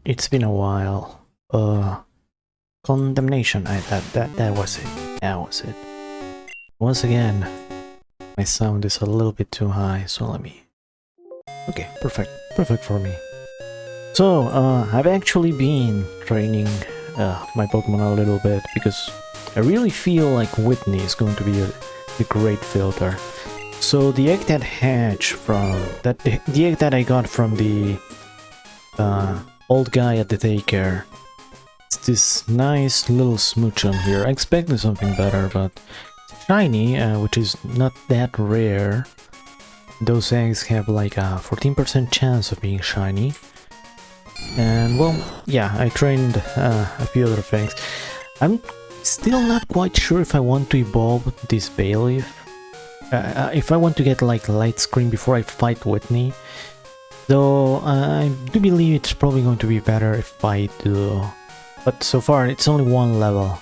It's been a while. Condemnation. That was it. That was it. Once again, my sound is a little bit too high, so let me... Okay, perfect. Perfect for me. So, I've actually been training my Pokemon a little bit, because I really feel like Whitney is going to be a great filter. So the egg that hatched from... the egg that I got from the old guy at the daycare. It's this nice little smoochum here. I expected something better, but it's shiny, which is not that rare. Those eggs have like a 14% chance of being shiny. And well, yeah, I trained a few other things. I'm still not quite sure if I want to evolve this Bayleaf. If I want to get like light screen before I fight Whitney. Though I do believe it's probably going to be better if I do. But so far it's only one level.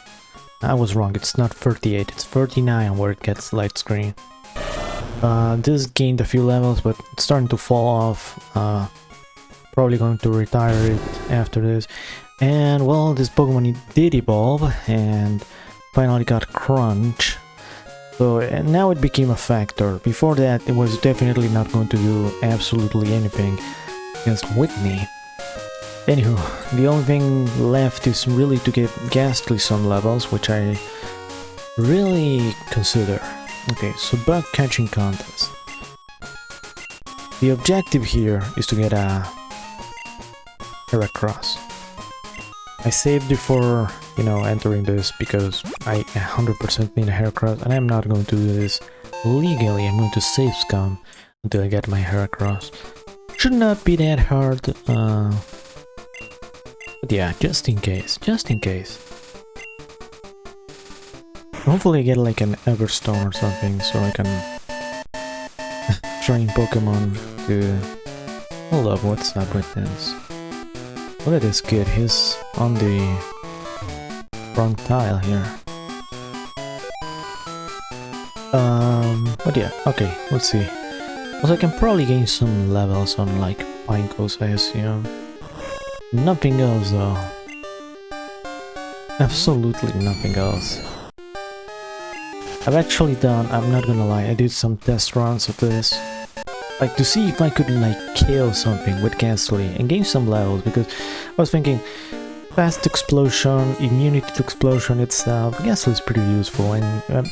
I was wrong, it's not 38, it's 39 where it gets light screen. This gained a few levels, but it's starting to fall off. Probably going to retire it after this. And well, this Pokemon did evolve and finally got Crunch. So and now it became a factor. Before that, it was definitely not going to do absolutely anything against Whitney. Anywho, the only thing left is really to get Ghastly some levels, which I really consider. Okay, so bug catching contest. The objective here is to get a Menheracross. I saved before, you know, entering this because I 100% need a Heracross, and I'm not going to do this legally. I'm going to save scum until I get my Heracross. Should not be that hard, but yeah, just in case, just in case. Hopefully I get like an Everstone or something, so I can train Pokemon to... Hold up, what's up with this? Look at this kid, he's on the wrong tile here. But yeah, okay, let's see. Also, I can probably gain some levels on like Pineco's, I assume. Nothing else though. Absolutely nothing else. I've actually done, I'm not gonna lie, I did some test runs of this. Like to see if I could like kill something with Ghastly and gain some levels, because I was thinking fast explosion, immunity to explosion itself, Ghastly is pretty useful, and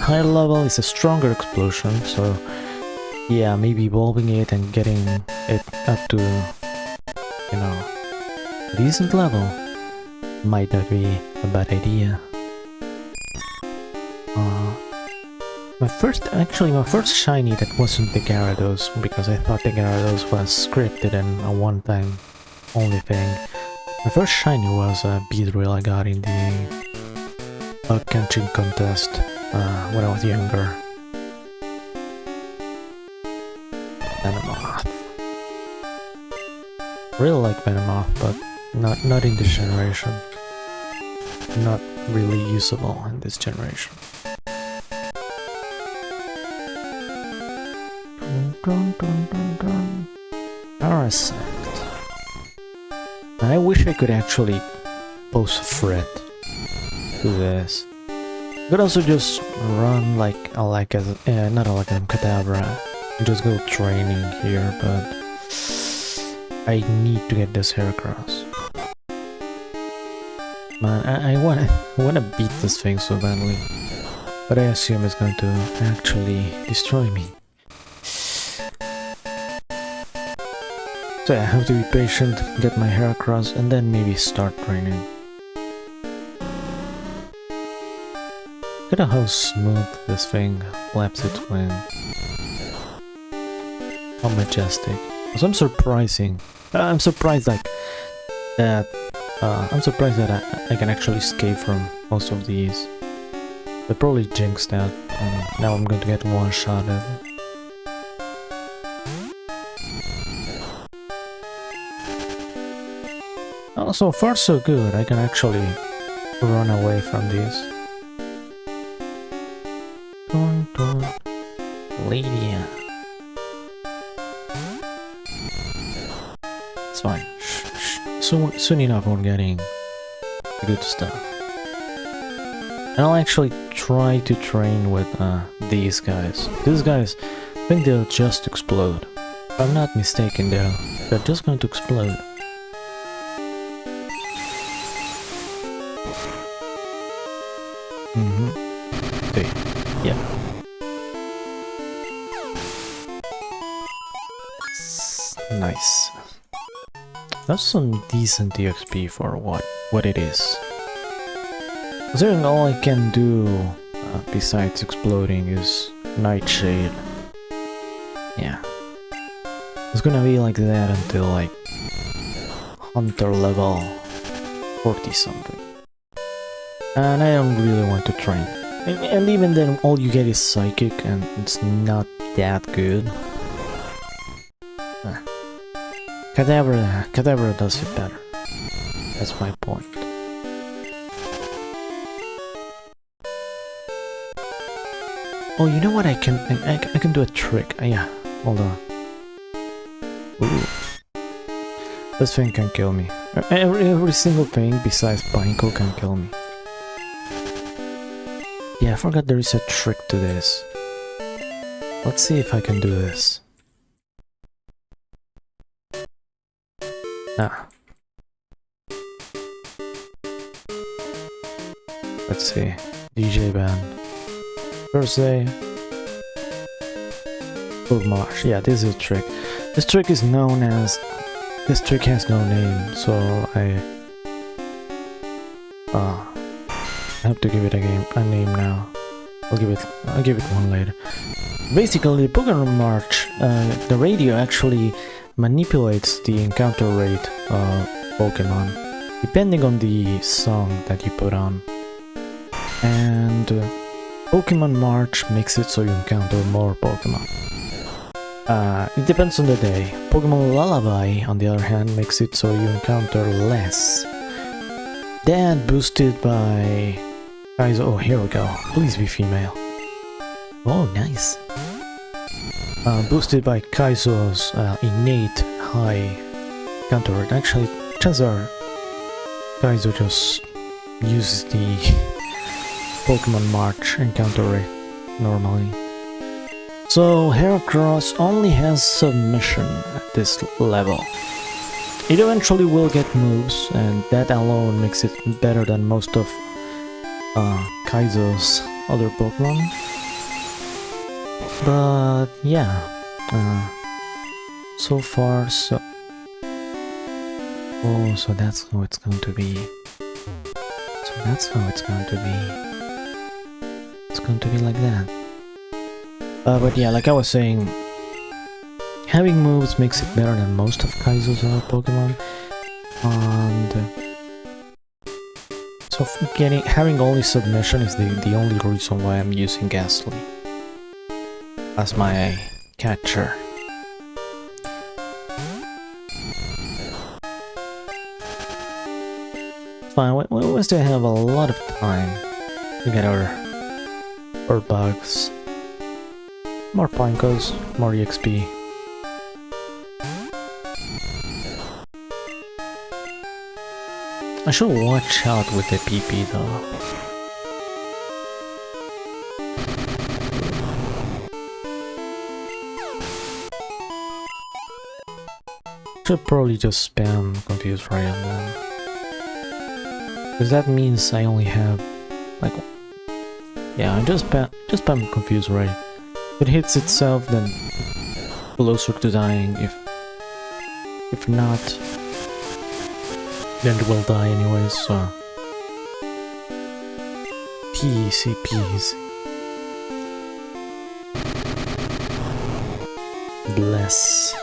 higher level is a stronger explosion, so yeah, maybe evolving it and getting it up to, you know, a decent level might not be a bad idea. My first shiny that wasn't the Gyarados, because I thought the Gyarados was scripted and a one-time only thing. My first shiny was a Beedrill I got in the catching contest when I was younger. Venomoth. Really like Venomoth, but not in this generation. Not really usable in this generation. Parasect. I wish I could actually post a threat to this. I could also just run like a not a Kadabra, and just go training here, but I need to get this Heracross. Man, I wanna beat this thing so badly, but I assume it's going to actually destroy me. So yeah, I have to be patient, get my Heracross, and then maybe start training. Look at how smooth this thing flaps its wings. How majestic. So I'm surprised like that. I'm surprised that I can actually escape from most of these. I probably jinxed that, and now I'm going to get one shot at it. Oh, so far so good, I can actually run away from these. Dun, dun. Lydia. It's fine, soon enough we're getting the good stuff. And I'll actually try to train with these guys. These guys, I think they'll just explode. If I'm not mistaken, they're just going to explode. Okay, yeah. Nice. That's some decent EXP for what it is. Considering all I can do besides exploding is Nightshade. Yeah. It's gonna be like that until like Hunter level 40 something. And I don't really want to train. And even then all you get is Psychic and it's not that good. Kadabra does it better. That's my point. Oh, you know what? I can do a trick. Yeah, hold on. Ooh. This thing can kill me. Every single thing besides Pineco can kill me. Yeah, I forgot there is a trick to this. Let's see if I can do this. Ah. Let's see. DJ band. Thursday. Bookmark. Yeah, this is a trick. This trick is known as... This trick has no name, so I have to give it a name now. I'll give it one later. Basically, Pokemon March, the radio actually manipulates the encounter rate of Pokemon depending on the song that you put on. And Pokemon March makes it so you encounter more Pokemon. It depends on the day. Pokemon Lullaby, on the other hand, makes it so you encounter less. Then boosted by Kaizo. Oh, here we go. Please be female. Oh, nice. Boosted by Kaizo's innate high counter rate. Actually, chances are Kaizo just uses the Pokemon March encounter rate normally. So Menheracross only has submission at this level. It eventually will get moves, and that alone makes it better than most of Kaizo's other Pokemon. But yeah, so far so... Oh, so that's how it's going to be. So that's how it's going to be. It's going to be like that. But yeah, like I was saying, having moves makes it better than most of Kaizo's other Pokemon. And so having only submission is the only reason why I'm using Ghastly as my catcher. Fine, we still have a lot of time to get our bugs. More Pinecos, more EXP. I should watch out with the PP though. Should probably just spam Confuse Ray on them. Because that means I only have like... Yeah, I just spam Confuse Ray. If it hits itself, then closer to dying. If not, then it will die anyways, so... Peasy peasy. Bless.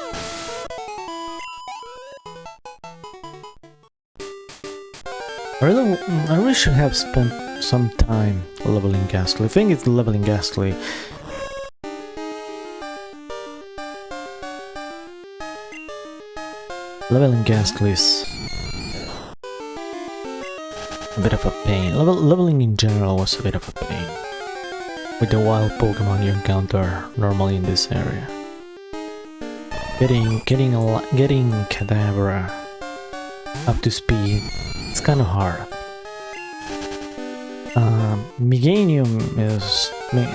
I really should have spent some time leveling Ghastly. I think it's leveling Ghastly. Leveling Ghastly is a bit of a pain. Leveling in general was a bit of a pain with the wild Pokemon you encounter normally in this area. Getting Kadabra up to speed. It's kind of hard. Meganium is...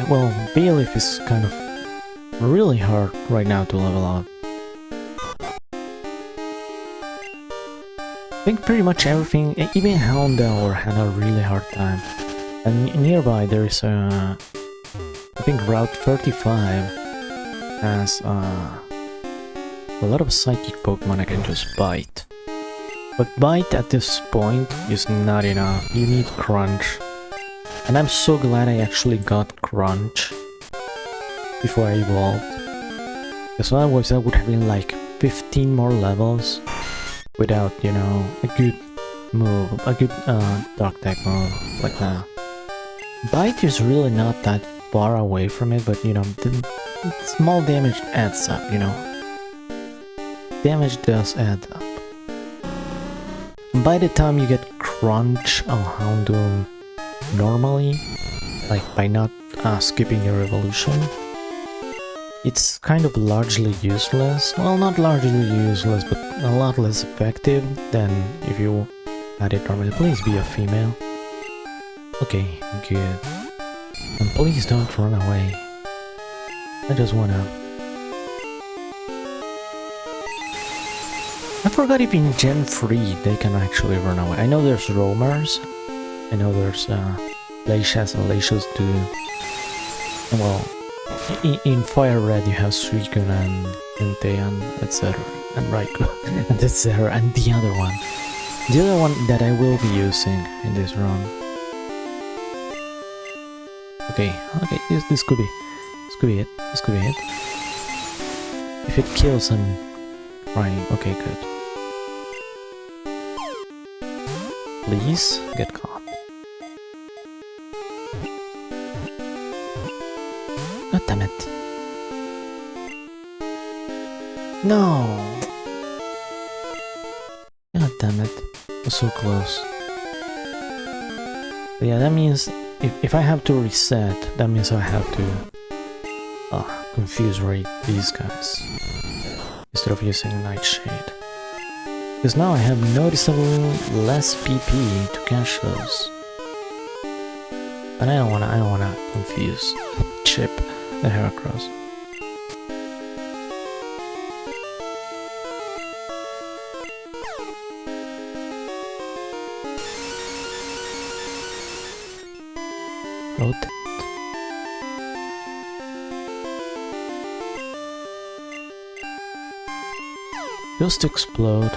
well, Bailiff is kind of really hard right now to level up. I think pretty much everything, even Houndour had a really hard time. And nearby there is I think Route 35 has a lot of psychic Pokemon I can just bite. But bite at this point is not enough, you need Crunch. And I'm so glad I actually got Crunch before I evolved. Because otherwise I would have been like 15 more levels without, you know, a good move, a good Dark type move like that. Bite is really not that far away from it, but you know, the small damage adds up, you know. Damage does add up. And by the time you get Crunch on Houndoom normally, like by not skipping your evolution, it's kind of largely useless. Well, not largely useless, but a lot less effective than if you had it normally. Please be a female. Okay, good. And please don't run away. I just wanna... I forgot if in Gen 3 they can actually run away. I know there's roamers. I know there's Leishas and Leishos too. And well, in Fire Red you have Suicune and Entei, etc. And Raikou and etc. And the other one. The other one that I will be using in this run. Okay, this could be it. This could be it. If it kills, I'm crying. Okay, good. Please get caught. God damn it. No! God damn it. I was so close. But yeah, that means if I have to reset, that means I have to confuse rate these guys instead of using Nightshade. Because now I have noticeably less PP to catch those. But I don't wanna confuse Chip the Heracross. Rotate. Just explode.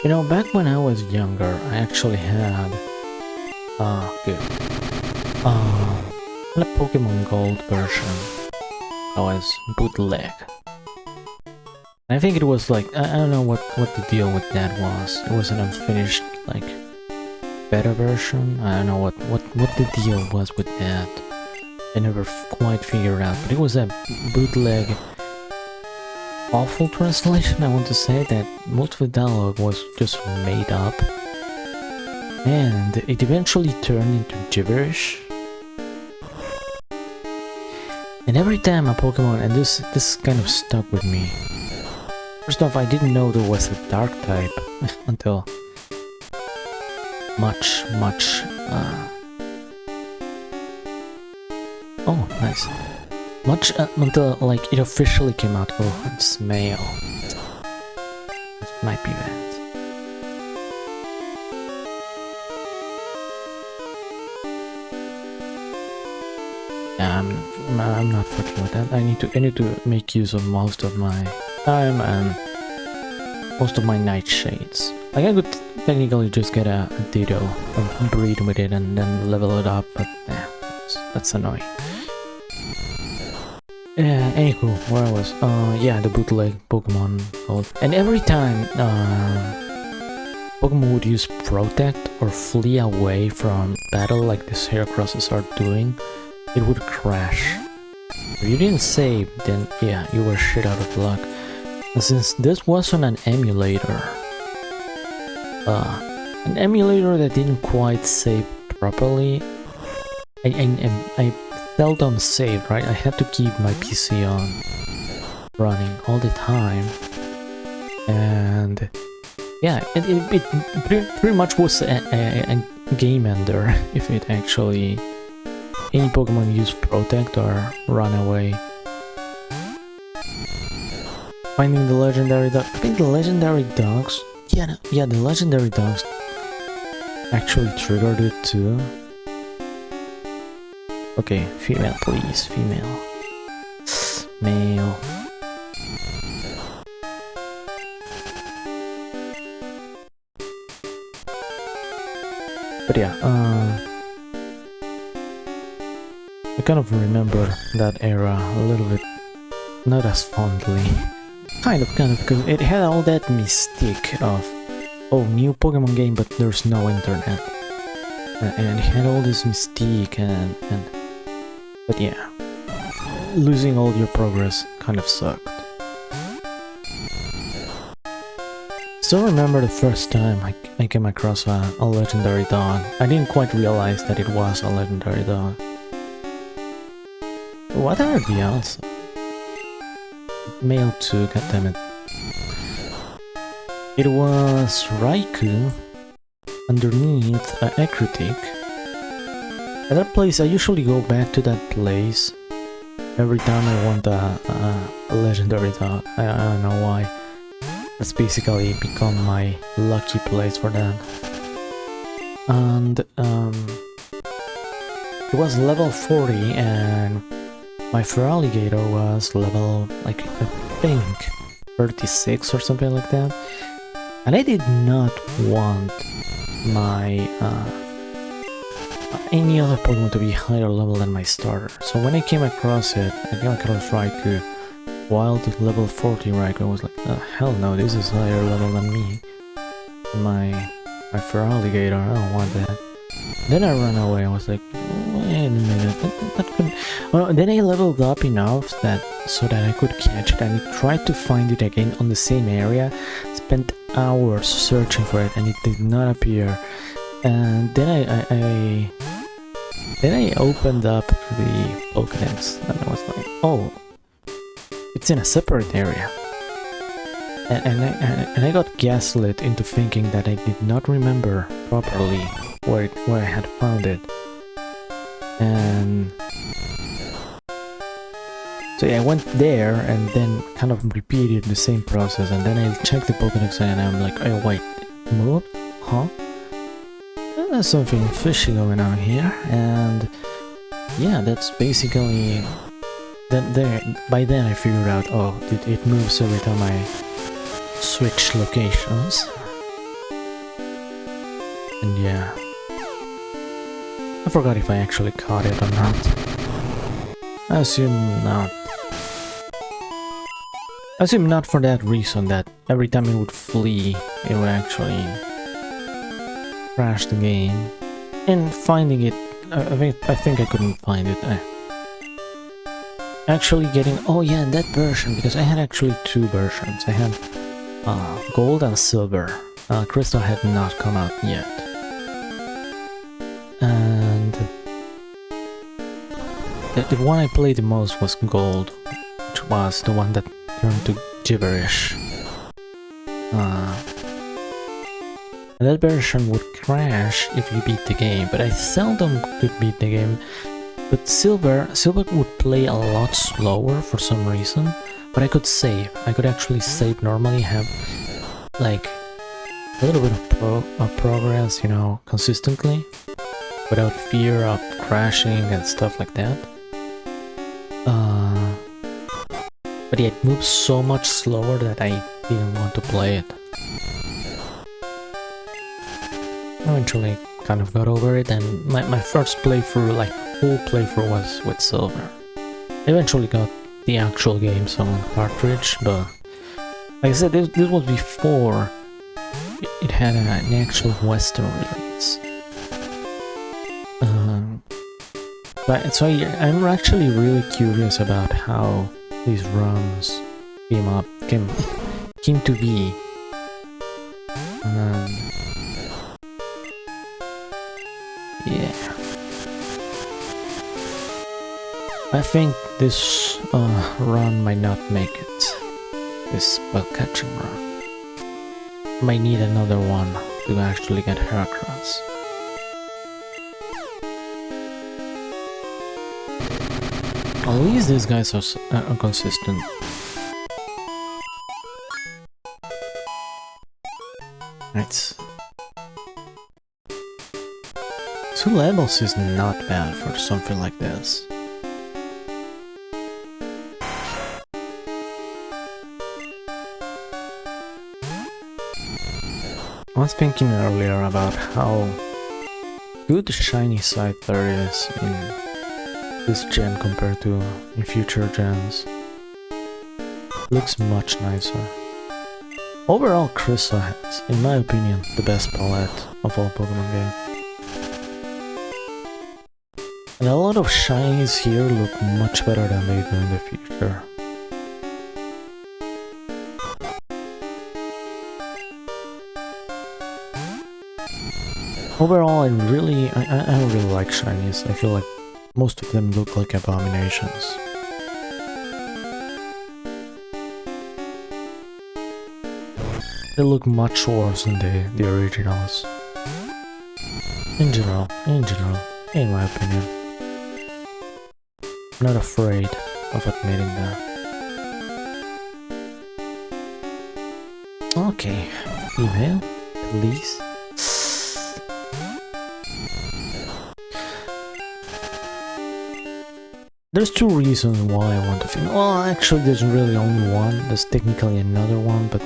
You know, back when I was younger, I actually had a Pokemon Gold version that was bootleg. I think it was like, I don't know what the deal with that was. It was an unfinished, like, beta version. I don't know what the deal was with that. I never quite figured out, but it was a bootleg, awful translation. I want to say that most of the dialogue was just made up, and it eventually turned into gibberish. And every time a Pokemon, and this kind of stuck with me. First off, I didn't know there was a Dark type until much. Oh, nice. Much until like it officially came out. Oh, it's male. That might be bad. Yeah, I'm not fucking with that. I need to make use of most of my time and most of my nightshades. Like I could technically just get a Ditto and breed with it and then level it up, but yeah, that's annoying. Yeah, anywho, where I was, yeah, the bootleg Pokemon Gold. And every time Pokemon would use Protect or flee away from battle like these Heracrosses are doing, it would crash. If you didn't save, then yeah, you were shit out of luck. And since this wasn't an emulator that didn't quite save properly, I seldom saved, right? I had to keep my PC on. running all the time, and yeah, it pretty much was a game ender if it actually any Pokemon use Protect or Run Away. Finding the legendary dog. I think the legendary dogs. Yeah, the legendary dogs actually triggered it too. Okay, female, please, female. Male. But yeah, I kind of remember that era a little bit, not as fondly. Kind of, because it had all that mystique of, oh, new Pokemon game, but there's no internet. And it had all this mystique but yeah, losing all your progress kind of sucked. Still remember the first time I came across a legendary dog. I didn't quite realize that it was a legendary dog. What are the odds? Male 2, goddammit. It was Raikou underneath a Ekritik. At that place, I usually go back to that place every time I want a legendary dog. I don't know why. That's basically become my lucky place for that. And it was level 40 and my Feraligatr was level, like, I think 36 or something like that. And I did not want my any other Pokemon to be higher level than my starter. So when I came across it, I came across Raikou. Wild level 40 Raikou, I was like, oh, hell no, this is higher level than me. My Feraligatr, I don't want that. Then I ran away, I was like, wait a minute, that could... Well, then I leveled up enough so that I could catch it, and I tried to find it again on the same area, spent hours searching for it, and it did not appear. And then I opened up the Pokédex, and I was like, oh, it's in a separate area. And I got gaslit into thinking that I did not remember properly where I had found it. And so yeah, I went there and then kind of repeated the same process, and then I checked the Pokédex and I'm like, oh wait, it moved? Huh? There's something fishy going on here, and yeah, that's basically... By then I figured out, oh, it moves every time I switch locations. And yeah, I forgot if I actually caught it or not. I assume not. I assume not for that reason, that every time it would flee, it would actually crash the game. And finding it, I think I couldn't find it. Actually getting, oh yeah, that version, because I had actually two versions. I had gold and silver. Crystal had not come out yet. And the one I played the most was gold, which was the one that turned to gibberish. And that version would crash if you beat the game, but I seldom could beat the game. But Silver would play a lot slower for some reason, but I could save. I could actually save normally, have like a little bit of progress, you know, consistently, without fear of crashing and stuff like that. But yeah, it moves so much slower that I didn't want to play it. Eventually kind of got over it, and my first playthrough, like full playthrough, was with Silver. I eventually got the actual game on cartridge, but like I said, this was before it had an actual Western release. So I'm actually really curious about how these ROMs came to be. Yeah. I think this run might not make it. this spell catching run. Might need another one to actually get Heracross. At least these guys are consistent. Right. 2 levels is not bad for something like this. I was thinking earlier about how good the shiny Scyther is in this gen compared to in future gens. Looks much nicer. Overall, Crystal has, in my opinion, the best palette of all Pokemon games. And a lot of shinies here look much better than they do in the future. Overall, I really like shinies. I feel like most of them look like abominations. They look much worse than the originals. In general, in my opinion. I'm not afraid of admitting that. Okay, female, please. There's 2 reasons why I want a female. Well, actually there's really only one. There's technically another one, but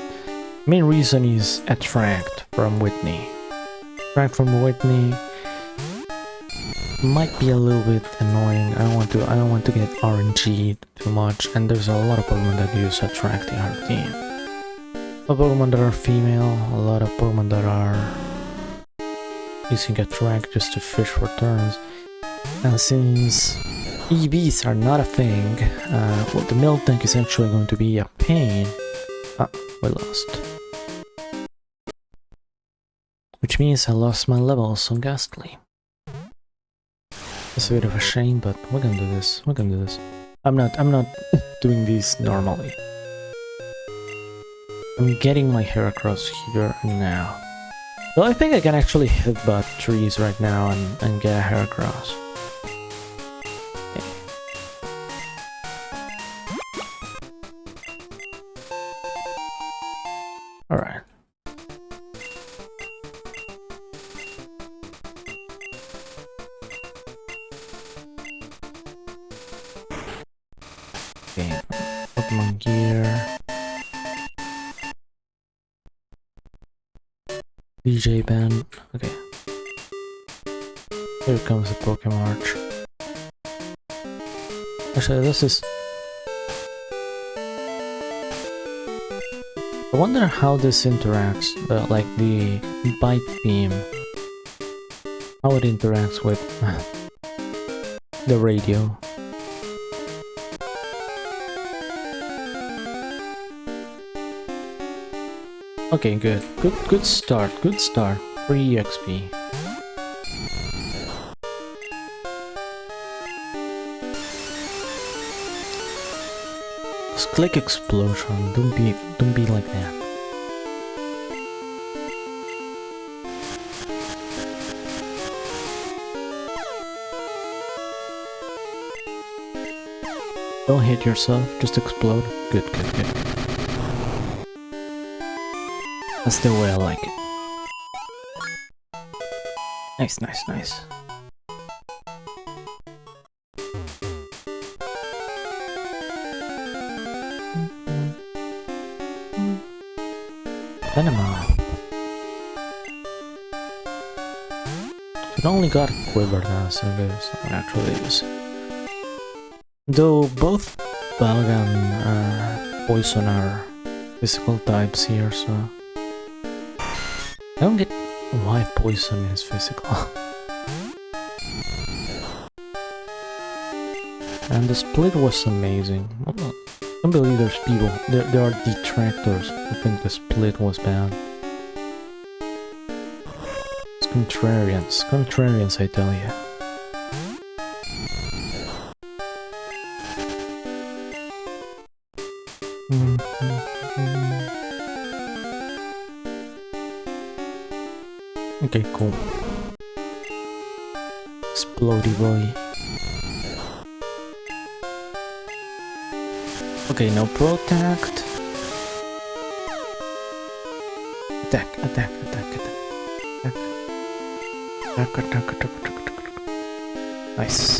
main reason is Attract from Whitney. Attract from Whitney might be a little bit annoying. I don't want to get RNG'd too much, and there's a lot of Pokemon that use Attract in our team. A lot of Pokemon that are female, a lot of Pokemon that are using Attract just to fish for turns. And since EVs are not a thing, well, the milk tank is actually going to be a pain. Ah, we lost. Which means I lost my levels on Ghastly. It's a bit of a shame, but we're gonna do this. We're gonna do this. I'm not doing this normally. I'm getting my Heracross here and now. So I think I can actually headbutt trees right now and get a Heracross. Okay. Alright. Okay, Pokemon Gear. DJ Band. Okay. Here comes the Pokemarch. Actually, this is... I wonder how this interacts, like the bite theme. How it interacts with the radio. Okay, good start, 3 EXP. Just click explosion, don't be like that. Don't hit yourself, just explode. Good. That's the way I like it. Nice. Venema. It only got a quiver now, so there's not actually use. Though both Bug and Poison are physical types here, so... I don't get why Poison is physical. And the split was amazing. I don't believe there's people, there are detractors who think the split was bad. It's contrarians I tell you. I Okay, cool. Explodey boy. Okay, no protect. Attack, attack, attack, attack. Attack, attack, attack, attack, attack. Nice.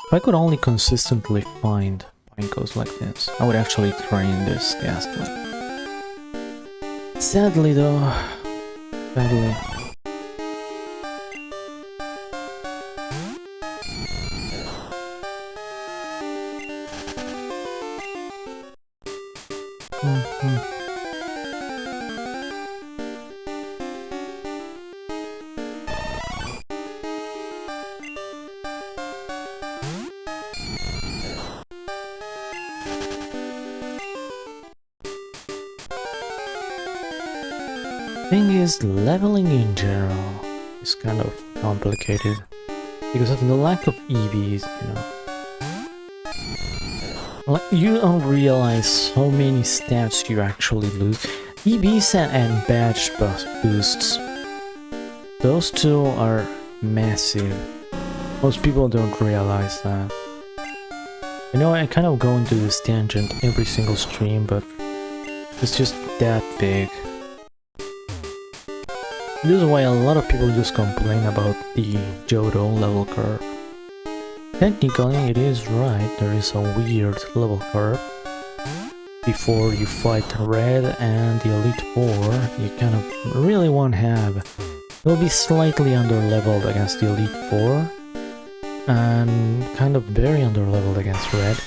If I could only consistently find Pinkos like this, I would actually train this Ghastly. Sadly though, sadly. Thing is, leveling in general is kind of complicated because of the lack of EVs, you know. Like, you don't realize how many stats you actually lose. EVs and badge boosts, those two are massive. Most people don't realize that. I know I kind of go into this tangent every single stream, but it's just that big. This is why a lot of people just complain about the Johto level curve. Technically, it is right, there is a weird level curve. Before you fight Red and the Elite Four, you kind of really won't have. You'll be slightly under-leveled against the Elite Four, and kind of very under-leveled against Red,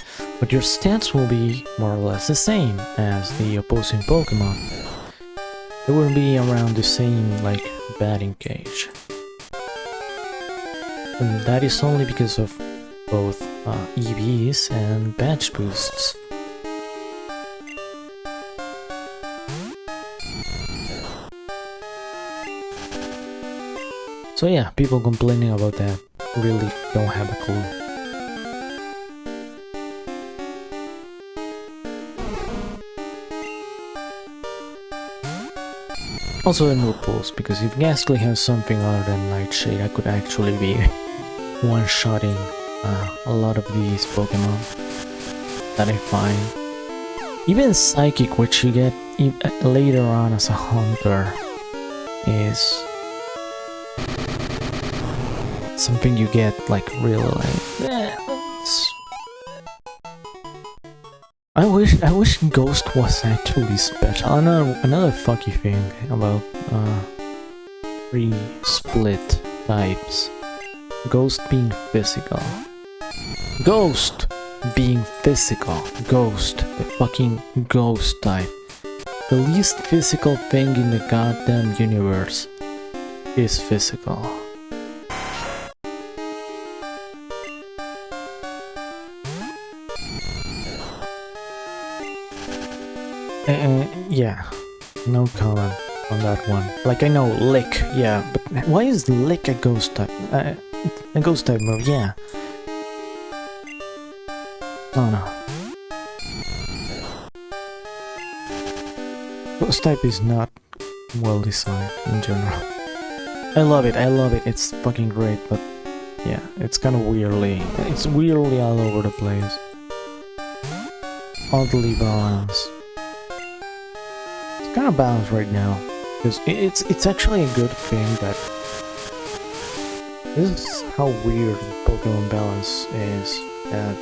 but your stats will be more or less the same as the opposing Pokemon. It will be around the same, like, batting cage. And that is only because of both EVs and badge boosts. So yeah, people complaining about that really don't have a clue. Also in move pools, because if Ghastly has something other than Nightshade, I could actually be one-shotting a lot of these Pokemon that I find. Even Psychic, which you get later on as a hunter, is something you get like really like. I wish Ghost was actually special. Another fucky thing about three split types. Ghost being physical. Ghost being physical. Ghost, the fucking ghost type. The least physical thing in the goddamn universe is physical. Yeah, no comment on that one. Like, I know Lick, yeah, but why is Lick a ghost type? A ghost type move, yeah. Oh no. Ghost type is not well designed in general. I love it, it's fucking great, but yeah, it's kind of it's weirdly all over the place. Oddly balanced. Kind of balanced right now, because it's actually a good thing that this is how weird Pokemon balance is. That,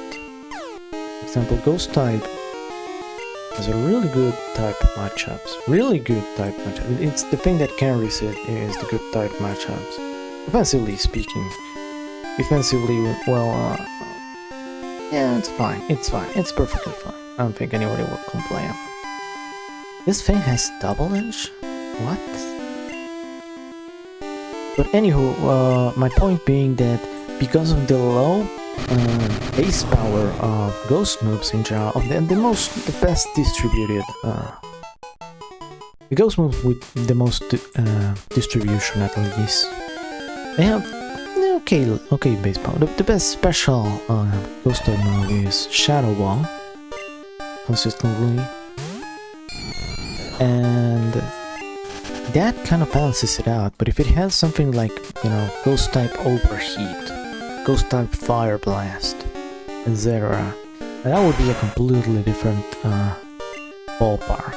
for example, Ghost type has a really good type matchups. It's the thing that carries it is the good type matchups. Offensively speaking, defensively, well, yeah, it's fine. It's perfectly fine. I don't think anybody will complain. This thing has double edge? What? But anywho, my point being that because of the low base power of ghost moves in general, the best distributed, the ghost moves with the most distribution at least, they have okay base power. The best special ghost type move is Shadow Ball, consistently. and that kind of balances it out. But if it has something like, you know, ghost type overheat, ghost type fire blast, etc., that would be a completely different ballpark,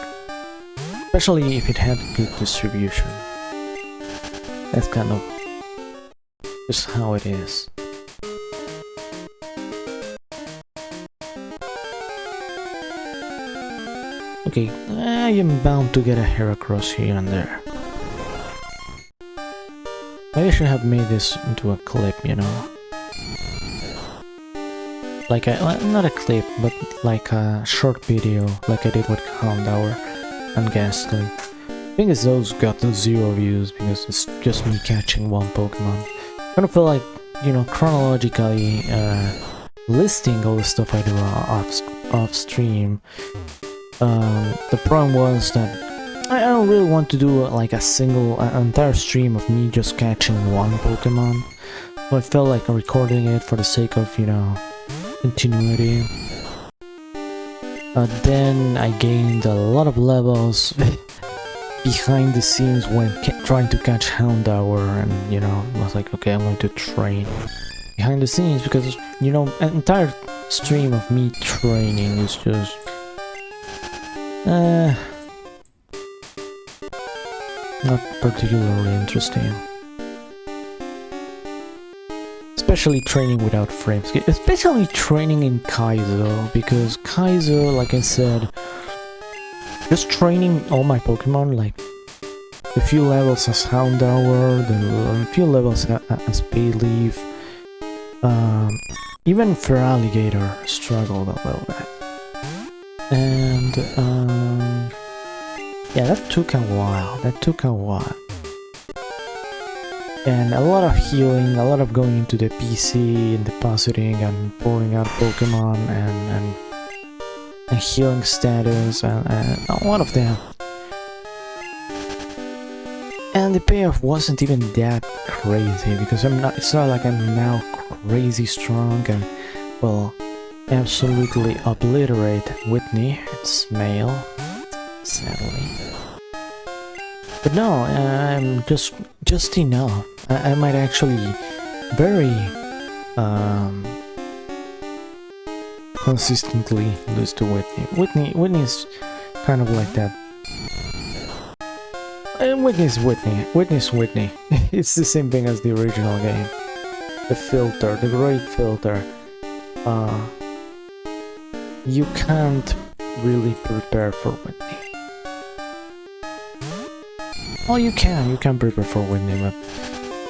especially if it had good distribution. That's kind of just how it is. Okay, I am bound to get a Heracross here and there. Maybe I should have made this into a clip, you know? Like not a clip, but like a short video, like I did with Houndour and Ghastly. The thing is, those got 0 views because it's just me catching one Pokemon. I kind of feel like, you know, chronologically listing all the stuff I do off stream. The problem was that I don't really want to do like an entire stream of me just catching one Pokemon. So I felt like recording it for the sake of, you know, continuity. Then I gained a lot of levels behind the scenes when trying to catch Houndour, and, you know, I was like, okay, I'm going to train behind the scenes because, you know, an entire stream of me training is just not particularly interesting. Especially training without frames. Especially training in Kaizo, because Kaizo, like I said, just training all my Pokemon, like a few levels as Houndour, then a few levels as Bayleaf, even Feraligatr struggled a little bit. And yeah, that took a while. And a lot of healing, a lot of going into the PC and depositing and pulling out Pokemon and healing status and a lot of that. And the payoff wasn't even that crazy because it's not like I'm now crazy strong and, well, absolutely obliterate Whitney. It's male, sadly. But no, I'm just enough. I might actually very consistently lose to Whitney. Whitney's kind of like that. Whitney's Whitney. Whitney's Whitney. It's the same thing as the original game. The filter, the great filter. You can't really prepare for Whitney. Well, you can prepare for Whitney, but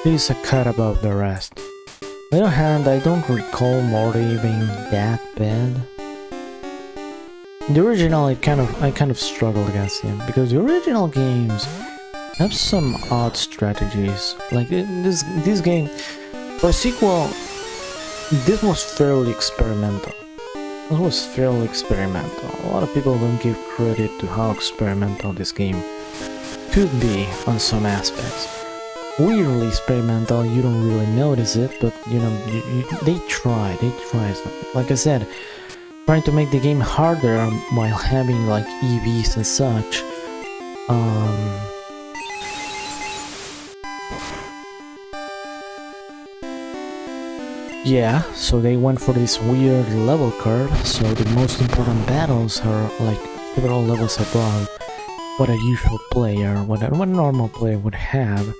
he's a cut above the rest. On the other hand, I don't recall Morty being that bad. The original, I kind of struggled against him because the original games have some odd strategies. Like this game, for a sequel, this was fairly experimental. A lot of people don't give credit to how experimental this game could be on some aspects. Weirdly experimental, you don't really notice it, but you know, they try something. Like I said, trying to make the game harder while having like EVs and such. Yeah, so they went for this weird level curve, so the most important battles are like several levels above what a usual player, what a normal player would have.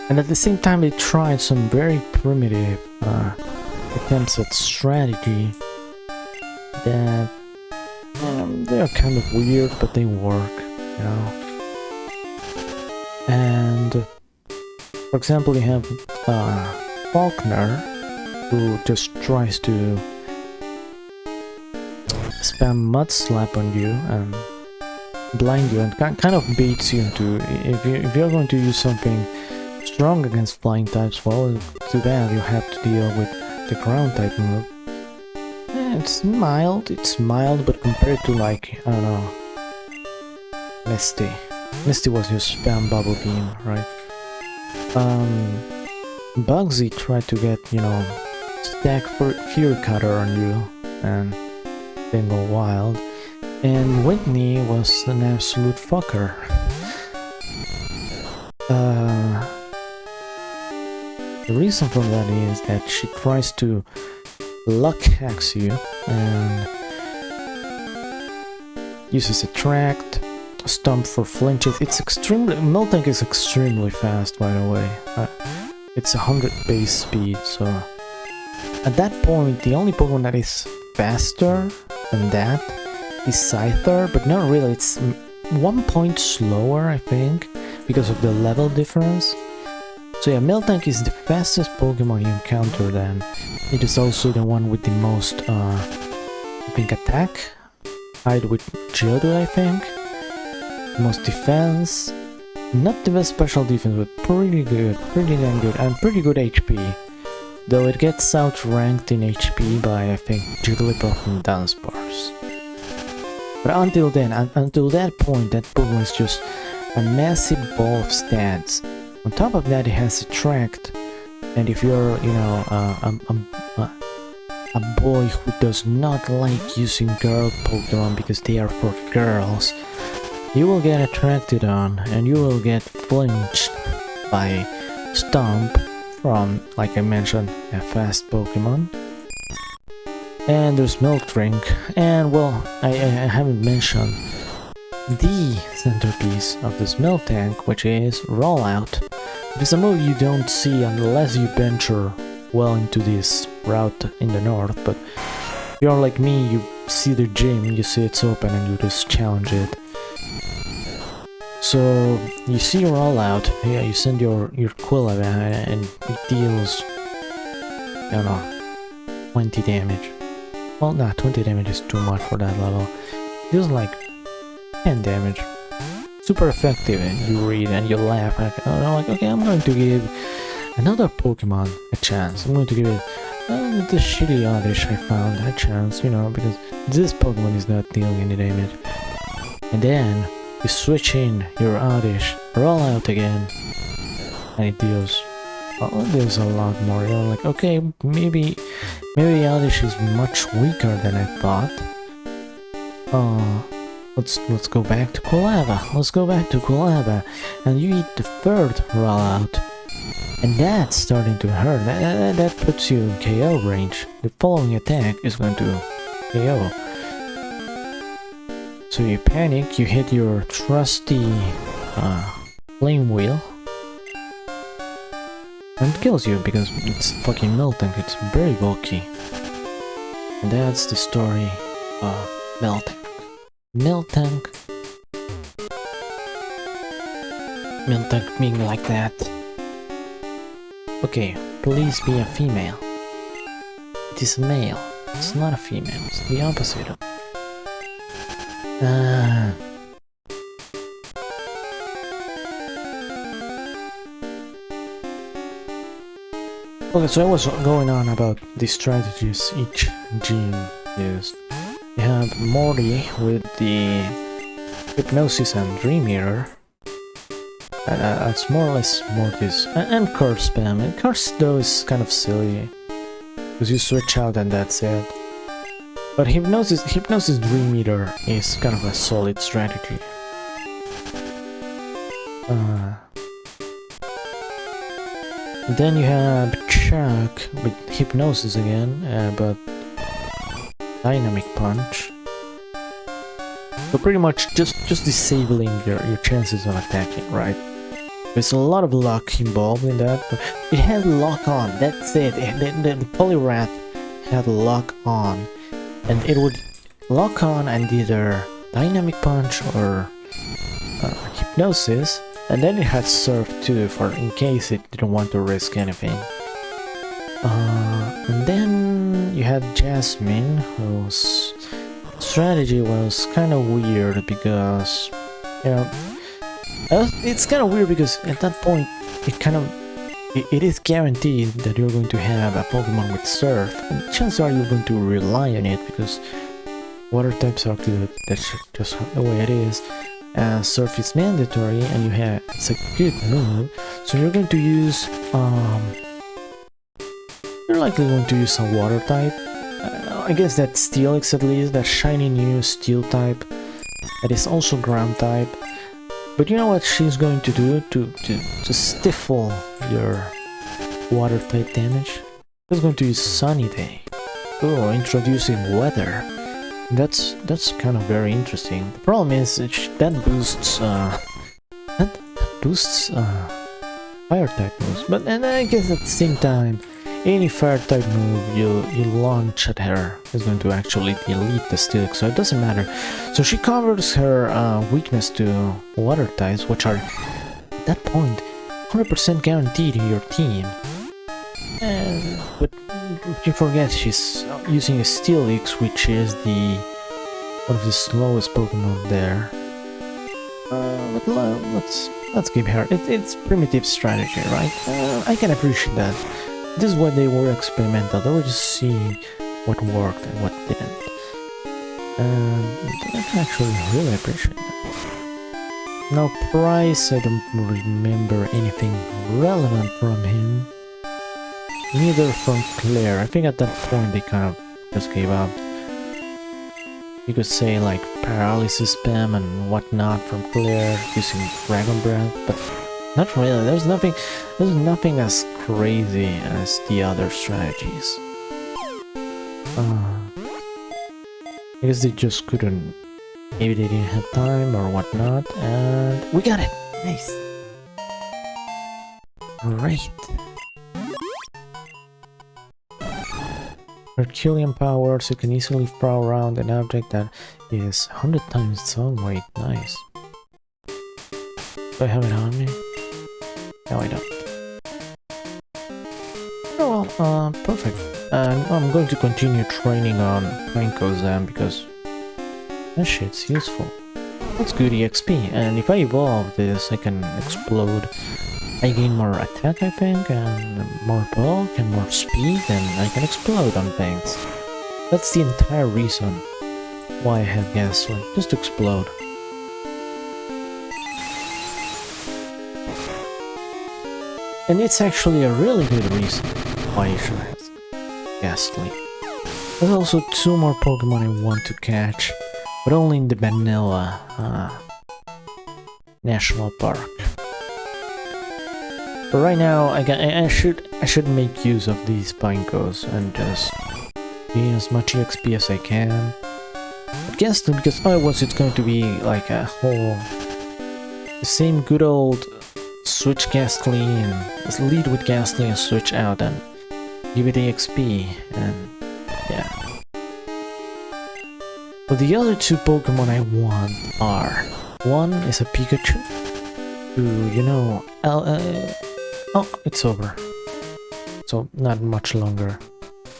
And at the same time they tried some very primitive attempts at strategy that they're kind of weird, but they work, you know. And for example, you have Faulkner, who just tries to spam Mud Slap on you and blind you and kind of baits you into, if you're going to use something strong against flying types, well, too bad, you have to deal with the ground type move. It's mild, but compared to, like, I don't know, Misty was just spam Bubble Beam, right? Bugsy tried to get, you know, stack Fury Cutter on you and then go wild. And Whitney was an absolute fucker. The reason for that is that she tries to luck hacks you and uses Attract, Stomp for flinches. It's extremely... Miltank is extremely fast, by the way. It's 100 base speed, so... At that point, the only Pokemon that is faster than that is Scyther, but not really. It's 1 point slower, I think, because of the level difference. So yeah, Miltank is the fastest Pokemon you encounter then. It is also the one with the most, I think, attack. Tied with Geodude, I think. Most defense. Not the best special defense, but pretty good. Pretty damn good. And pretty good HP. Though it gets outranked in HP by, I think, Jigglypuff and Dunsparce. But until then, until that point, that Pokemon is just a massive ball of stats. On top of that, it has Attract, and if you're, you know, a boy who does not like using girl Pokemon because they are for girls, you will get attracted on, and you will get flinched by Stomp from, like I mentioned, a fast Pokemon. And there's Milk Drink, and well, I haven't mentioned the centerpiece of this Miltank, which is Rollout. It's a move you don't see unless you venture well into this route in the north, but if you're like me, you see the gym, you see it's open, and you just challenge it. So you see Rollout, yeah, you send your Quillava, and it deals, I don't know, 20 damage. Well, nah, 20 damage is too much for that level. It deals like 10 damage. Super effective, and you read and you laugh, and I'm like, okay, I'm going to give another Pokemon a chance. I'm going to give it the shitty Oddish I found a chance, you know, because this Pokemon is not dealing any damage. And then you switch in your Oddish, roll out again, and it deals a lot more. You're like, okay, maybe Oddish is much weaker than I thought. Let's go back to Quillava. Let's go back to Quillava, and you eat the third rollout, and that's starting to hurt. That puts you in KO range. The following attack is going to KO. So you panic. You hit your trusty Flame Wheel, and it kills you because it's fucking Miltank. It's very bulky, and that's the story of Miltank. Miltank being like that. Okay, please be a female. It is a male. It's not a female. It's the opposite of. Okay, so I was going on about the strategies each gym used. You have Morty with the Hypnosis and Dream Eater. That's more or less Morty's. And Curse Spam. And Curse though is kind of silly, because you switch out and that's it. But Hypnosis Dream Eater is kind of a solid strategy. Then you have Chuck with Hypnosis again, but Dynamic Punch. So pretty much just disabling your chances of attacking, right? There's a lot of luck involved in that, but it had lock on, that's it. The Poliwrath had lock on, and it would lock on and either Dynamic Punch or Hypnosis, and then it had Surf too, for in case it didn't want to risk anything. And then you had Jasmine, whose strategy was kind of weird because, you know, it's kind of weird because at that point it is guaranteed that you're going to have a Pokemon with Surf, and chances are you're going to rely on it because water types are good. That's just the way it is. Surf is mandatory, and it's a good move, so you're going to use you're likely going to use a water type. I guess that Steelix at least, that shiny new Steel type, that is also Ground type. But you know what she's going to do to stifle your Water type damage? She's going to use Sunny Day. Oh, introducing weather. That's kind of very interesting. The problem is that boosts fire type moves. But and I guess at the same time, any fire type move you launch at her is going to actually delete the Steelix, so it doesn't matter. So she covers her weakness to water types, which are at that point 100% guaranteed in your team. But you forget she's using a Steelix, which is one of the slowest Pokemon there. But let's give her. It's primitive strategy, right? I can appreciate that. This is why they were experimental. They were just seeing what worked and what didn't. And I can actually really appreciate that. Now, Price, I don't remember anything relevant from him. Neither from Claire. I think at that point they kind of just gave up. You could say like paralysis spam and whatnot from Claire using Dragon Breath, but not really. There's nothing as crazy as the other strategies. I guess they just couldn't. Maybe they didn't have time or whatnot, and we got it. Nice. Great. Herculean power, so you can easily throw around an object that is 100 times its own weight. Nice. Do I have it on me? No, I don't. Oh well, perfect. And I'm going to continue training on Pineco's then, because that shit's useful. That's good EXP, and if I evolve this, I can explode. I gain more attack, I think, and more bulk, and more speed, and I can explode on things. That's the entire reason why I have Gaslight, just to explode. And it's actually a really good reason why you should have Gaslight. There's also 2 more Pokemon I want to catch, but only in the vanilla National Park. But right now, I should make use of these Pinecos and just gain as much EXP as I can. But Gastly, because otherwise it's going to be like a whole the same good old switch Gastly and lead with Gastly and switch out and give it EXP, and yeah. But the other 2 Pokemon I want are, one is a Pikachu, who, you know, oh, it's over. So, not much longer.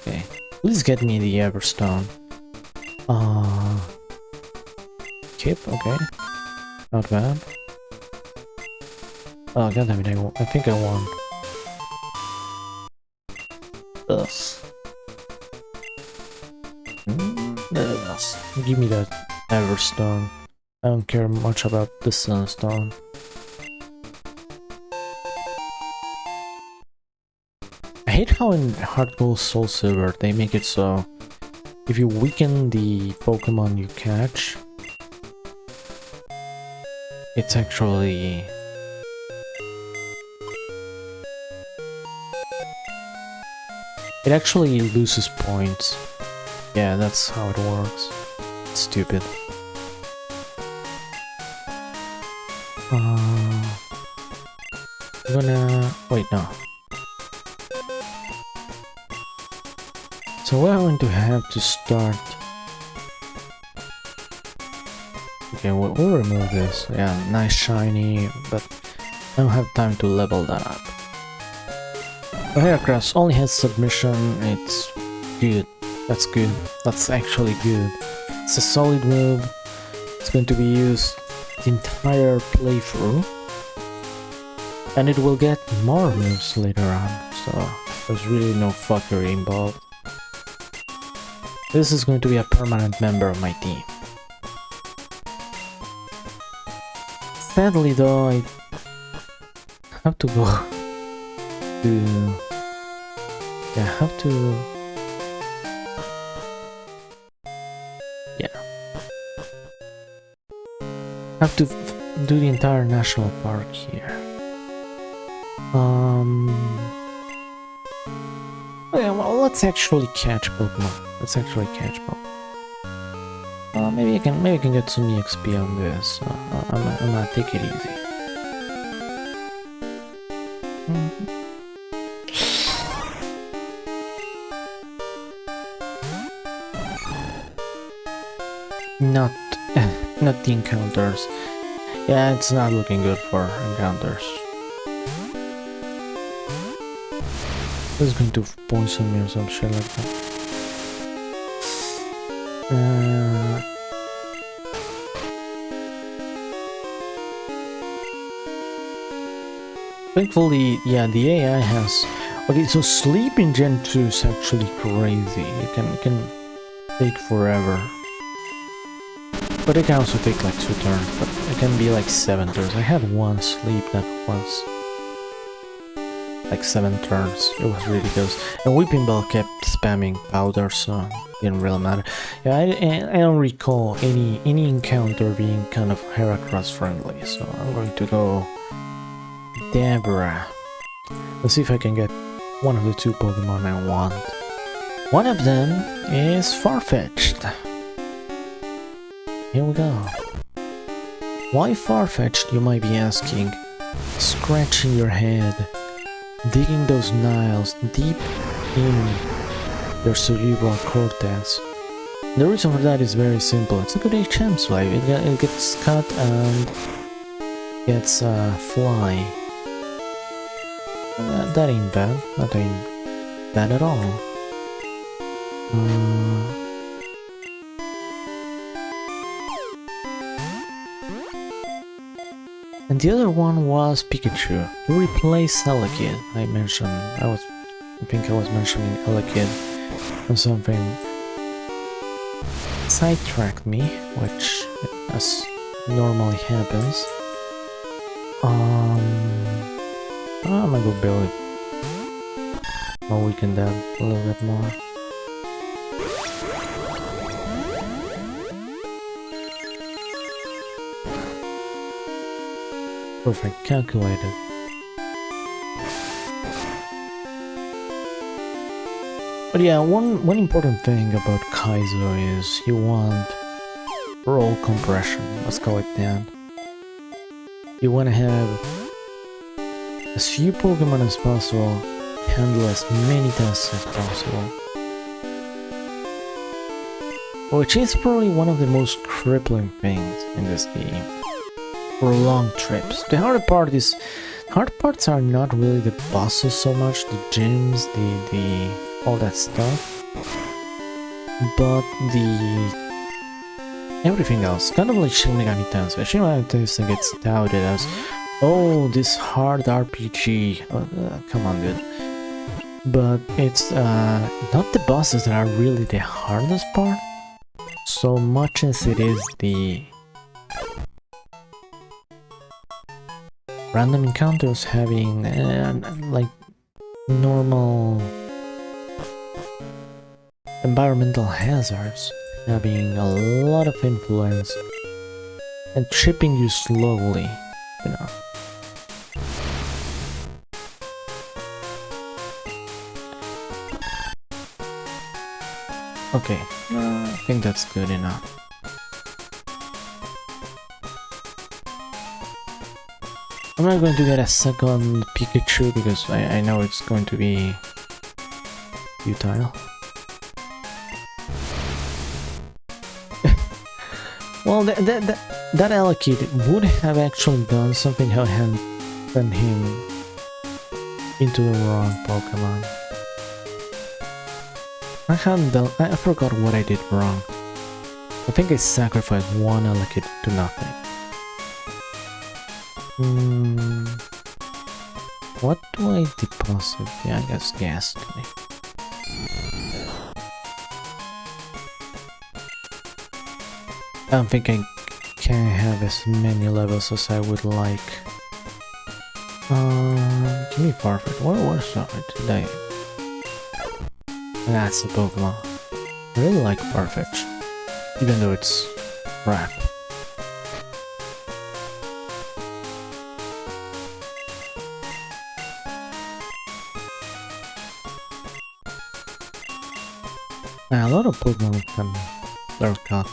Okay. Please get me the Everstone. Kip, okay. Not bad. Oh, goddammit, I think I won. Ugh. Ugh. Give me that Everstone. I don't care much about the Sunstone. I hate how in Heart Gold Soul Silver they make it so if you weaken the Pokemon you catch, it's actually it actually loses points. Yeah, that's how it works. It's stupid. I'm gonna wait, no. So we're going to have to start. Okay, we'll remove this. Yeah, nice shiny, but I don't have time to level that up. Menheracross only has submission. It's good. That's good. That's actually good. It's a solid move. It's going to be used the entire playthrough, and it will get more moves later on. So there's really no fuckery involved. This is going to be a permanent member of my team. Sadly though, I have to go to... Yeah, I have to Have to do the entire national park here. Yeah, well, let's actually catch Pokemon. Let's actually catch Pokemon. Maybe I can get some EXP on this. I'm gonna take it easy. Not the encounters. Yeah, it's not looking good for encounters. It's going to poison me or some shit like that. Thankfully, yeah, the AI has... Okay, so sleep in Gen 2 is actually crazy. It can take forever. But it can also take like 2 turns, but it can be like 7 turns. I had one sleep that was like 7 turns. It was ridiculous. And Weeping Bell kept spamming powder, so it didn't really matter. Yeah, I don't recall any encounter being kind of Heracross friendly, so I'm going to go Deborah. Let's see if I can get one of the 2 Pokemon I want. One of them is Farfetch'd. Here we go. Why Farfetch'd, you might be asking? Scratching your head, digging those nails deep in your cerebral cortex. The reason for that is very simple. It's a good HM swipe. It gets cut and gets fly. That ain't bad. That ain't bad at all. And the other one was Pikachu, to replace Elekid. I think I was mentioning Elekid or something. Sidetracked me, which as normally happens. I'm gonna go build it. I'll weaken that a little bit more. Perfect, calculated. But yeah, one important thing about Kaizo is you want roll compression, let's call it that. You want to have as few Pokemon as possible, handle as many tasks as possible. Which is probably one of the most crippling things in this game. For long trips. The hard parts are not really the bosses so much, the gyms, the all that stuff, but everything else, kind of like Shin Megami Tensei. Shin Megami Tensei gets touted as, oh, this hard RPG. Come on, dude. But it's not the bosses that are really the hardest part, so much as it is the random encounters having like normal environmental hazards having a lot of influence and tripping you slowly, you know. Okay, I think that's good enough. I'm not going to get a second Pikachu because I know it's going to be futile. Well, that Elekid would have actually done something that had sent him into the wrong Pokemon. I forgot what I did wrong. I think I sacrificed one Elekid to nothing. What do I deposit? Yeah, I guess Ghastly. I don't think I can have as many levels as I would like. Give me Farfetch'd. Where's Farfetch'd today? That's a Pokemon. I really like Farfetch'd, even though it's crap. A lot of Pokemon can learn cut.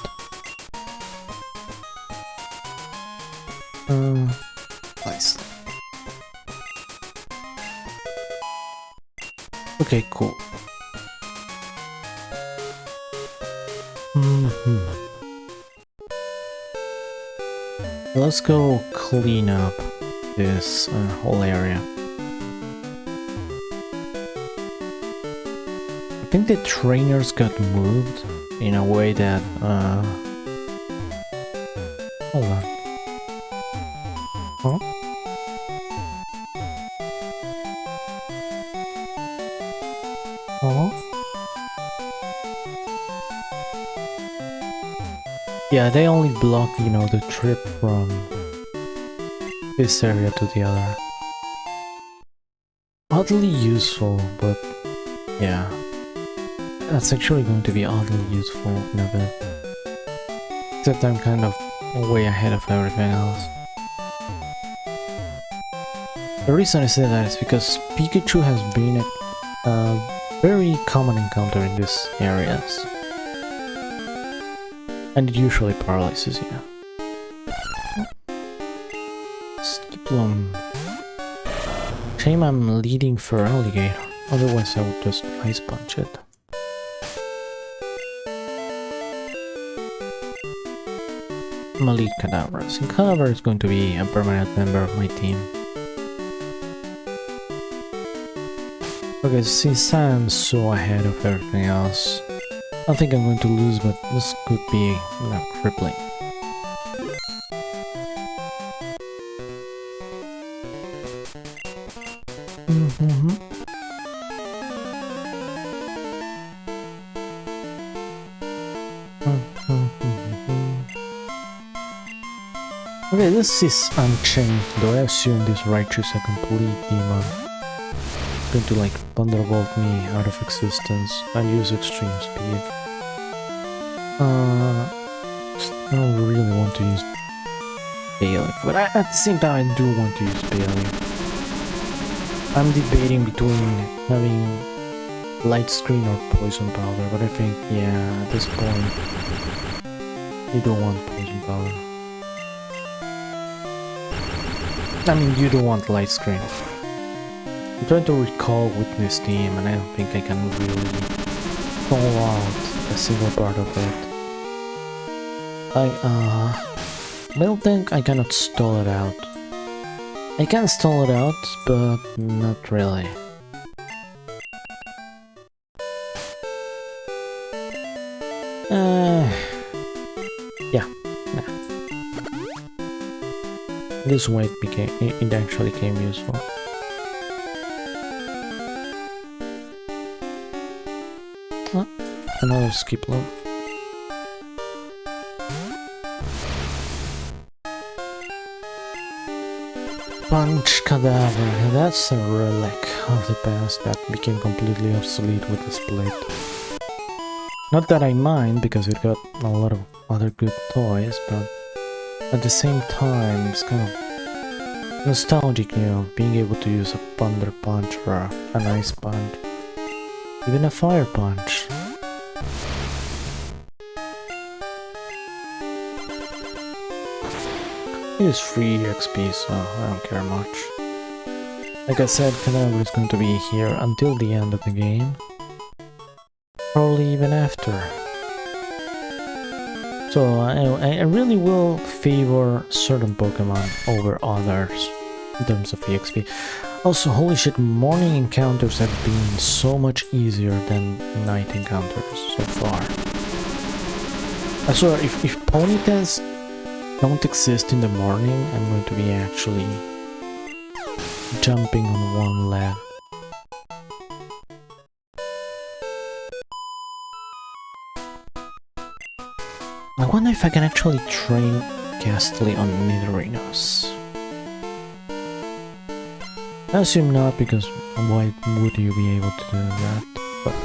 Nice. Okay, cool. Let's go clean up this whole area. I think the trainers got moved in a way that hold on. Huh? Oh. Yeah, they only block, you know, the trip from this area to the other. Oddly useful, but yeah. That's actually going to be oddly useful in a bit. Except I'm kind of way ahead of everything else. The reason I say that is because Pikachu has been a very common encounter in these areas. And it usually paralyzes you. Skiplum. Shame I'm leading for Alligator, otherwise I would just Ice Punch it. I'm a lead Kadabra, and Kadabra is going to be a permanent member of my team. Okay, since I'm so ahead of everything else, I think I'm going to lose, but this could be, you know, crippling. Okay, this is unchanged, though I assume this Raichu is a complete demon. It's going to like Thunderbolt me out of existence and use extreme speed. I don't really want to use Bailey, but at the same time I do want to use Bailey. I'm debating between having Light Screen or Poison Powder, but I think, yeah, at this point, you don't want Poison Powder. I mean, you don't want Light Screen. I'm trying to recall Witness Team, and I don't think I can really pull out a single part of it. I don't think I cannot stall it out. I can stall it out, but not really. Yeah, nah. This way it actually became useful. Oh, another skip loop. Punch Cadaver, that's a relic of the past that became completely obsolete with the split. Not that I mind, because it got a lot of other good toys, but at the same time it's kind of nostalgic, you know, being able to use a Thunder Punch or an Ice Punch, even a Fire Punch. It is free XP, so I don't care much. Like I said, Cadaver is going to be here until the end of the game. Probably even after. So I really will favor certain Pokemon over others in terms of EXP. Also, holy shit, morning encounters have been so much easier than night encounters so far. I swear, if Ponytas don't exist in the morning, I'm going to be actually jumping on one leg. I wonder if I can actually train Ghastly on Nidorinos. I assume not, because why would you be able to do that? But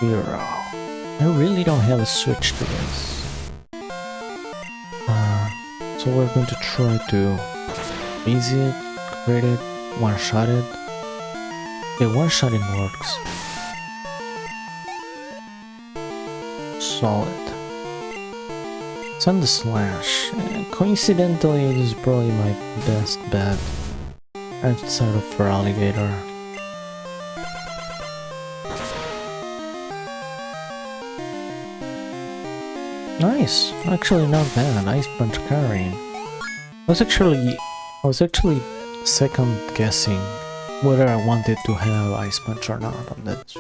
Hero. I really don't have a switch to this. So we're going to try to freeze it, crit it, one-shot it. Okay, one-shotting works. solid. Send the slash. Coincidentally, it is probably my best bet outside of Feraligatr. Nice, actually not bad. Ice Punch carrying. I was actually second guessing whether I wanted to have Ice Punch or not on this.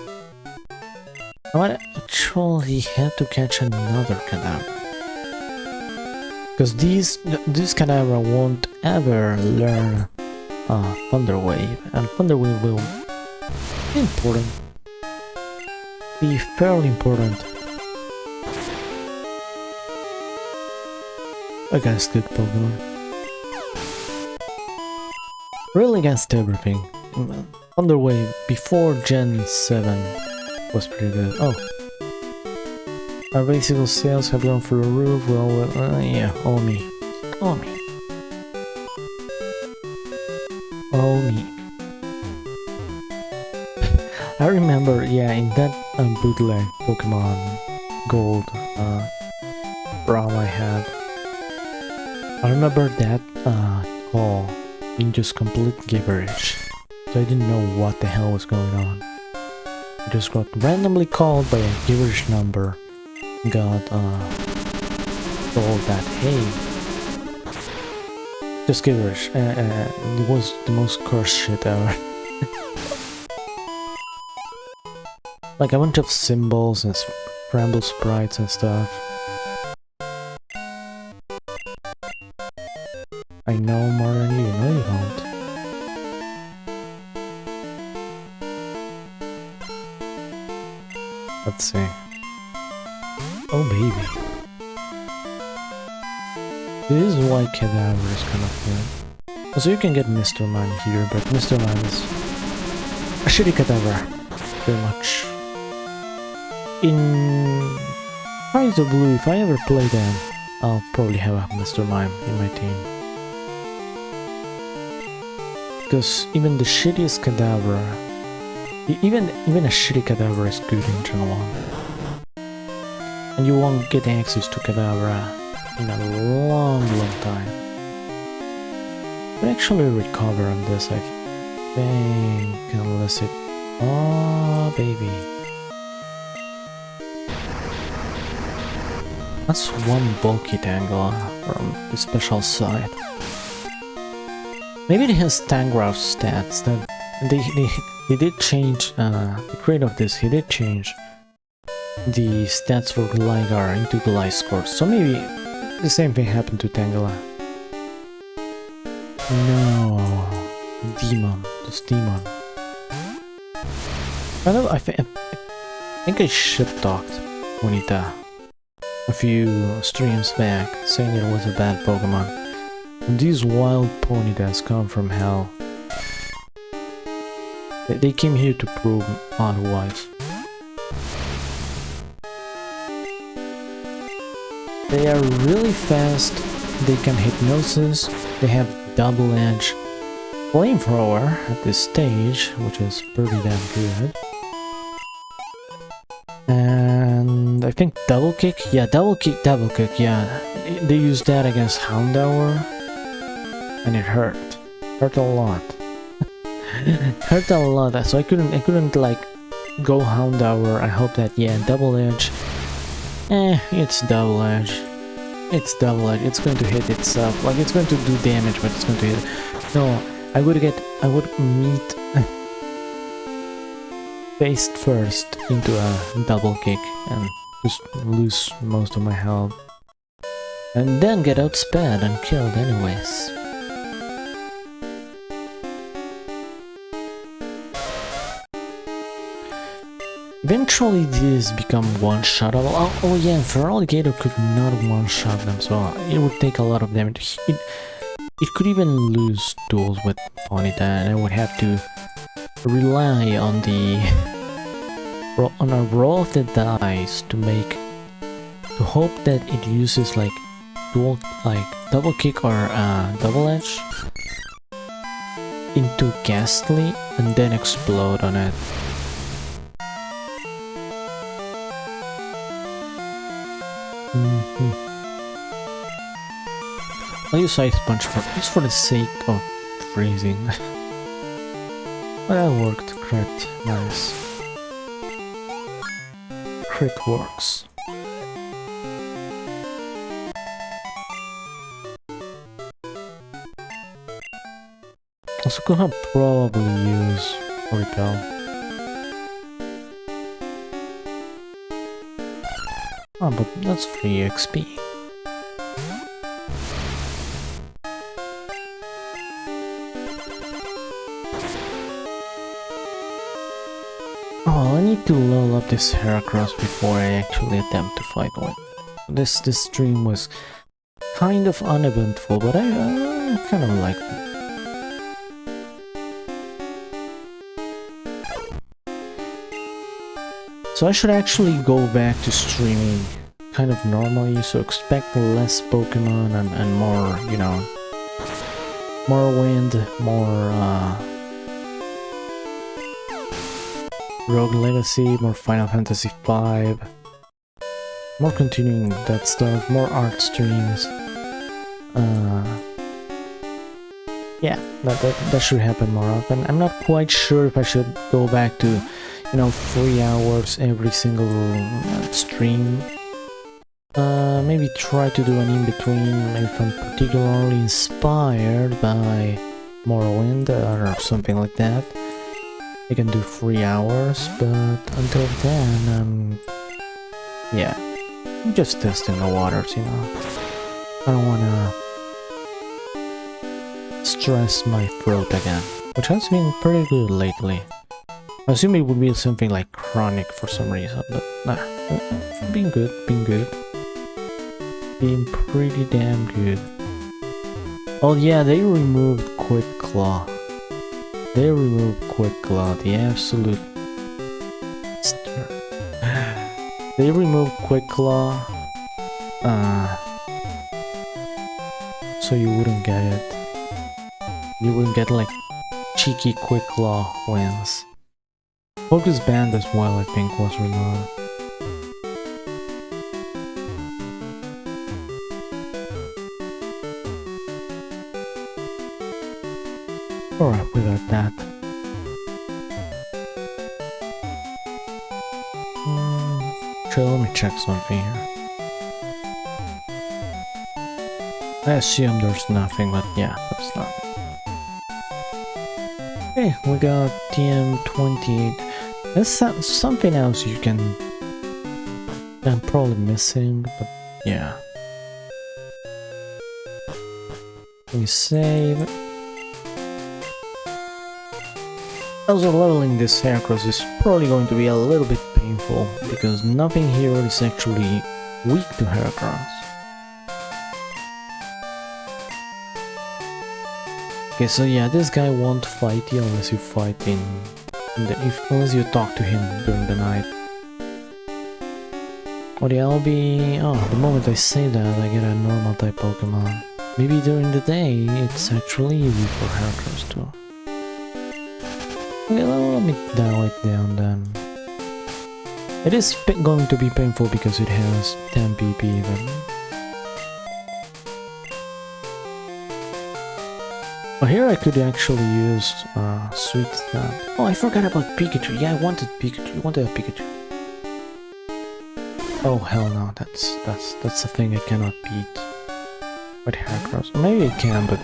I might actually had to catch another Kadabra. Because this Kadabra won't ever learn Thunder Wave, and Thunder Wave will be important. Be fairly important against good Pokemon. Really against everything. Thunder Wave before Gen 7 was pretty good. Oh. Our basic sales have gone through the roof. Well, yeah, all me. All me. All me. I remember, yeah, in that bootleg Pokemon Gold ROM I had, I remember that call being just complete gibberish, so I didn't know what the hell was going on. I just got randomly called by a gibberish number, got told that, hey, just gibberish, it was the most cursed shit ever. Like a bunch of symbols and scramble sprites and stuff. I know more than you. No, you don't. Let's see. Oh, baby. This is why Kadabra is kind of good. Also, you can get Mr. Mime here, but Mr. Mime is a shitty Kadabra. Very much. In Kaizo Blue, if I ever play them, I'll probably have a Mr. Mime in my team. Because even the shittiest Kadabra, even a shitty Kadabra is good in Gen 1. And you won't get access to Kadabra in a long time. We actually recover on this, I think, unless it... Oh, baby. That's one bulky Tangela from the special side. Maybe it has Tangrowth stats that they did change, the creator of this, he did change the stats for Gligar into Gliscor, so maybe the same thing happened to Tangela. No, Demon, just Demon. I think I shit-talked Bonita a few streams back, saying it was a bad Pokemon. And these wild Ponytas come from hell. They came here to prove otherwise. They are really fast, they can Hypnosis, they have Double Edge, Flamethrower at this stage, which is pretty damn good. And I think Double Kick? Yeah, Double Kick, yeah. They used that against Houndour, and it hurt. Hurt a lot. Hurt a lot, so I couldn't like go Houndour. I hope that, yeah, Double Edge. It's Double Edge. It's Double Edge. It's going to hit itself. Like, it's going to do damage, but it's going to hit. No, I would meet face first into a double kick and just lose most of my health. And then get outsped and killed anyways. Eventually these become one-shottable. Oh yeah, Feraligatr could not one-shot them, so it would take a lot of damage. It could even lose duels with Ponyta, and I would have to rely on a roll of the dice to hope that it uses like double kick or double edge into Ghastly and then explode on it. I'll use Ice Punch just for the sake of freezing. But that worked. Crit. Nice. Crit works. Also could have probably used Repel. Oh, but that's free XP. Oh, I need to level up this Heracross before I actually attempt to fight one. This stream was kind of uneventful, but I kind of liked it. So I should actually go back to streaming kind of normally, so expect less Pokemon and more, you know, more wind, more Rogue Legacy, more Final Fantasy V, more continuing that stuff, more art streams. Yeah, that should happen more often. I'm not quite sure if I should go back to, you know, 3 hours every single stream. Maybe try to do an in-between if I'm particularly inspired by Morrowind or something like that. I can do 3 hours, but until then, yeah, I'm just testing the waters, you know. I don't wanna stress my throat again, which has been pretty good lately. I assume it would be something like chronic for some reason, but nah, being good, being pretty damn good. Oh yeah, they removed Quick Claw. They removed Quick Claw, the absolute... They removed Quick Claw, so you wouldn't get it. You wouldn't get like cheeky Quick Claw wins. Focus Band as well, I think, was removed. Alright, we got that. Sure, let me check something here. I assume there's nothing, but yeah, that's not. Okay, we got TM28. There's something else you can... I'm probably missing, but yeah. Let me save. Also, leveling this Heracross is probably going to be a little bit painful, because nothing here is actually weak to Heracross. Okay, so yeah, this guy won't fight you unless you fight unless you talk to him during the night. Or the LB... oh, the moment I say that, I get a normal type Pokemon. Maybe during the day, it's actually easy for Heracross too. Okay, let me dial it down then. It is going to be painful because it has 10 PP even. Oh, here I could actually use Sweet Snap. Oh, I forgot about Pikachu. Yeah, I wanted Pikachu. I wanted a Pikachu. Oh hell no, that's the thing I cannot beat. With Heracross. Maybe I can, but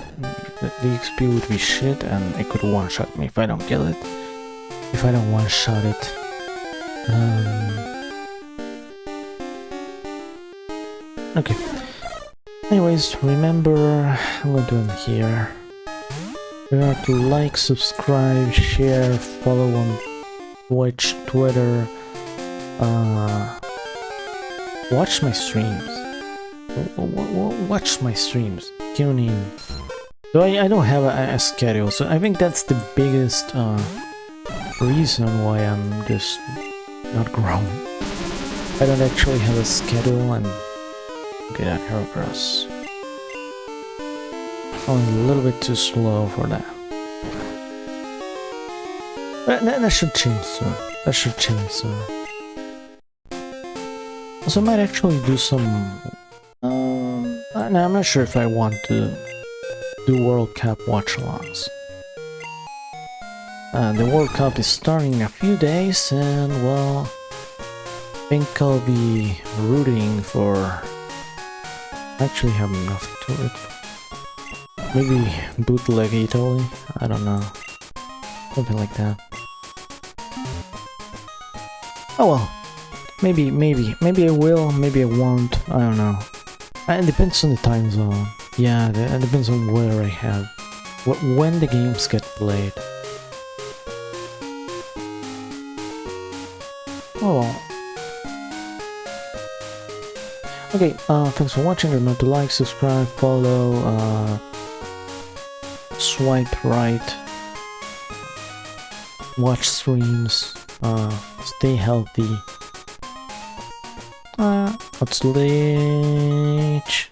the XP would be shit and it could one-shot me if I don't kill it. If I don't one-shot it. Okay. Anyways, remember, I'm going to end here. Remember to like, subscribe, share, follow on Twitch, Twitter, watch my streams. Watch my streams. Tune in. So I don't have a schedule, so I think that's the biggest reason why I'm just not growing. I don't actually have a schedule and okay, that Heracross. I'm a little bit too slow for that. But that should change soon. That should change soon. Also, I might actually do some Now I'm not sure if I want to do World Cup watch-alongs. The World Cup is starting in a few days, and well, I think I'll be rooting for... Actually have nothing to root for. Maybe bootleg Italy? I don't know. Something like that. Oh well. Maybe I will, maybe I won't, I don't know. It depends on the time zone. Yeah, it depends on where I have... when the games get played. Oh well. Okay, thanks for watching. Remember to like, subscribe, follow, swipe right, watch streams, stay healthy. Let's leech.